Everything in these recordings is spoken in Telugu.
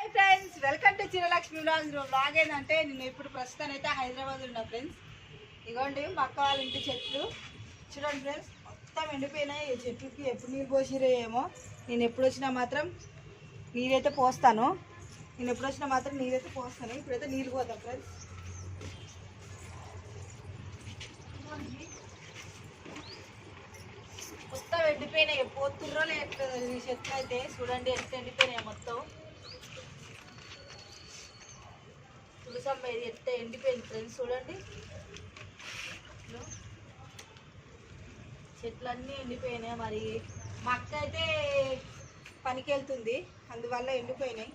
Hi friends, welcome to Chiralakshmi vlogs. Vlog ఏంటంటే నేను ఇప్పుడు ప్రస్తుతం అయితే హైదరాబాద్ ఉన్నా ఫ్రెండ్స్. ఇగోండి మా అక్క వాళ్ళ ఇంటి చెట్లు చూడండి ఫ్రెండ్స్, మొత్తం ఎండిపోయినాయి. ఈ చెట్లకి ఎప్పుడు నీళ్ళు పోసిరో ఏమో. నేను ఎప్పుడు వచ్చినా మాత్రం నీరైతే పోస్తాను. ఇప్పుడైతే నీళ్ళు పోతాం ఫ్రెండ్స్. మొత్తం ఎండిపోయినాయి, పోతుర్రో లేదు ఈ చెట్లు అయితే. చూడండి ఎంత ఎండిపోయినాయి మొత్తం. తులసమ్మ ఇది ఎంత ఎండిపోయింది ఫ్రెండ్స్, చూడండి. చెట్లన్నీ ఎండిపోయినాయి. మరి మా అక్క అయితే పనికి వెళ్తుంది, అందువల్ల ఎండిపోయినాయి.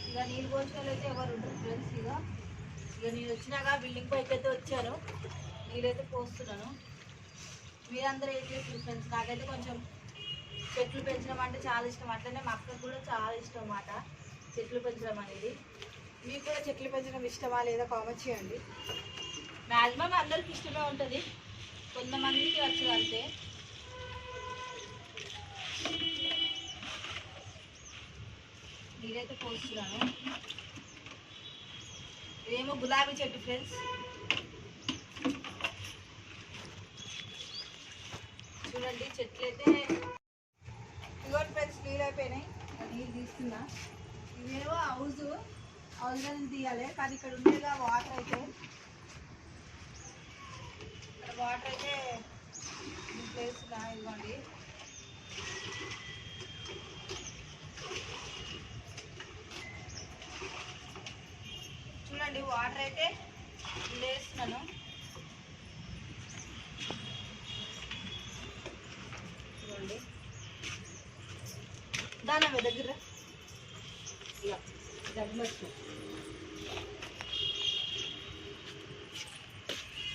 ఇక నీళ్ళు పోసిన వాళ్ళు అయితే ఎవరు ఉండరు ఫ్రెండ్స్. ఇక నేను వచ్చినాక బిల్డింగ్ పైకి అయితే వచ్చాను, నీళ్ళైతే పోస్తున్నాను. మీరందరూ ఏం చేస్తారు ఫ్రెండ్స్? నాకైతే కొంచెం చెట్లు పెంచడం అంటే చాలా ఇష్టం. అట్లనే మా అక్కకు కూడా చాలా ఇష్టం అన్నమాట చెట్లు పెంచడం అనేది. మీకు కూడా చెట్లు పెంచడం ఇష్టమా లేదా కామెంట్ చేయండి. మ్యాక్సిమం అందరికి ఇష్టమే ఉంటుంది, కొంతమందికి వచ్చు అంతే. నీరైతే పోస్తున్నాను. ఇదేమో గులాబీ చెట్టు ఫ్రెండ్స్, చూడండి. చెట్లు అయితే ఇదిగోండి ఫ్రెండ్స్, నీళ్ళు అయిపోయినాయి. నీళ్ళు తీస్తున్నా. ఇవేమో హౌస్లో తీయాలి, కానీ ఇక్కడ ఉండేగా వాటర్ అయితే వేస్తున్నా. ఇదిగోండి చూడండి, వాటర్ అయితే వేస్తున్నాను. చూడండి దాని దగ్గర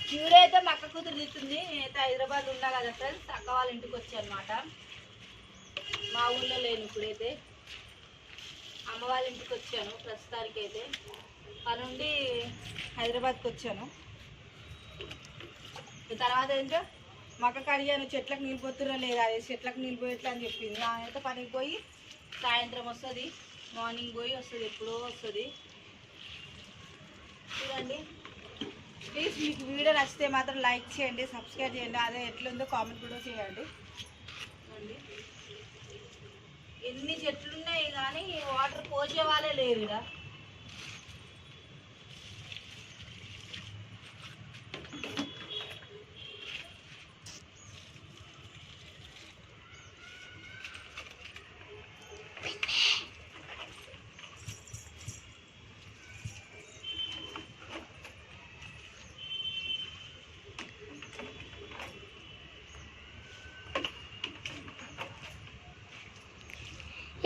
క్యూర్ అయితే మా అక్క కూతురు తీస్తుంది. నేనైతే హైదరాబాద్ ఉన్నా కదా ఫ్రెండ్స్, అక్క వాళ్ళ ఇంటికి వచ్చాను అనమాట. మా ఊళ్ళో లేను, ఇప్పుడైతే అమ్మ వాళ్ళ ఇంటికి వచ్చాను ప్రస్తుతానికి. అయితే పని నుండి హైదరాబాద్కి వచ్చాను. తర్వాత ఏంటో మా అక్కకి అడిగాను, చెట్లకు నీళ్ళు పోతుర్రా లేదా, చెట్లకు నీళ్ళు పోయట్లా అని చెప్పింది. అయితే పనికి పోయి సాయంత్రం వస్తుంది, మార్నింగ్ పోయి వస్తుంది, ఎప్పుడో వస్తుంది. చూడండి ప్లీజ్, మీకు వీడియో నచ్చితే మాత్రం లైక్ చేయండి, సబ్స్క్రైబ్ చేయండి. అదే ఎట్లుందో కామెంట్ కూడా చేయండి. చూడండి ఎన్ని చెట్లు ఉన్నాయి కానీ వాటర్ పోసే వాళ్ళే లేరు ఇక్కడ.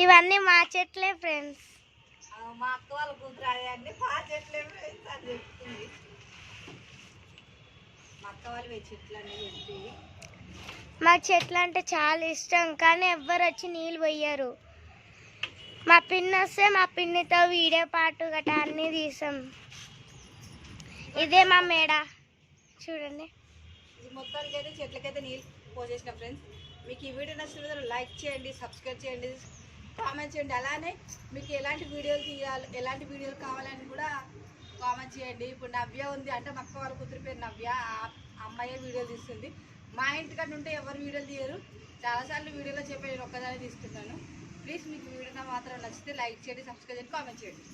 ఇవన్నీ మా చెట్లే ఫ్రెండ్స్. మా అక్క వాళ్ళ కూతురు అన్నీ మా చెట్లే ఫ్రెండ్స్ అని చెప్తుంది. మా అక్క వాళ్ళు చెట్లు అన్నీ పెట్టి మాకు చెట్లు అంటే చాలా ఇష్టం, కానీ ఎవ్వరు వచ్చి నీళ్ళు పోయ్యారు. మా పిన్ని వస్తే మా పిన్నితో వీడియో పాటు గట్రా అన్నీ తీసాం. ఇదే మా మేడ చూడండి. ఇది మొత్తానికి అయితే చెట్లకైతే నీళ్ళు పోసేసిన ఫ్రెండ్స్. మీకు ఈ వీడియో నచ్చిన లైక్ చేయండి, సబ్స్క్రైబ్ చేయండి, కామెంట్ చేయండి. అలానే మీకు ఎలాంటి వీడియోలు తీయాలి, ఎలాంటి వీడియోలు కావాలని కూడా కామెంట్ చేయండి. ఇప్పుడు నవ్య ఉంది అంటే మా అక్క వాళ్ళ కూతురు పేరు నవ్య, ఆ అమ్మాయి వీడియోలు తీస్తుంది. మా ఇంటికన్నా ఉంటే ఎవరు వీడియోలు తీయరు. చాలాసార్లు వీడియోలో చెప్పి నేను ఒక్కదాన్ని తీసుకున్నాను. ప్లీజ్ మీకు వీడియో మాత్రం నచ్చితే లైక్ చేయండి, సబ్స్క్రైబ్ చేయండి, కామెంట్ చేయండి.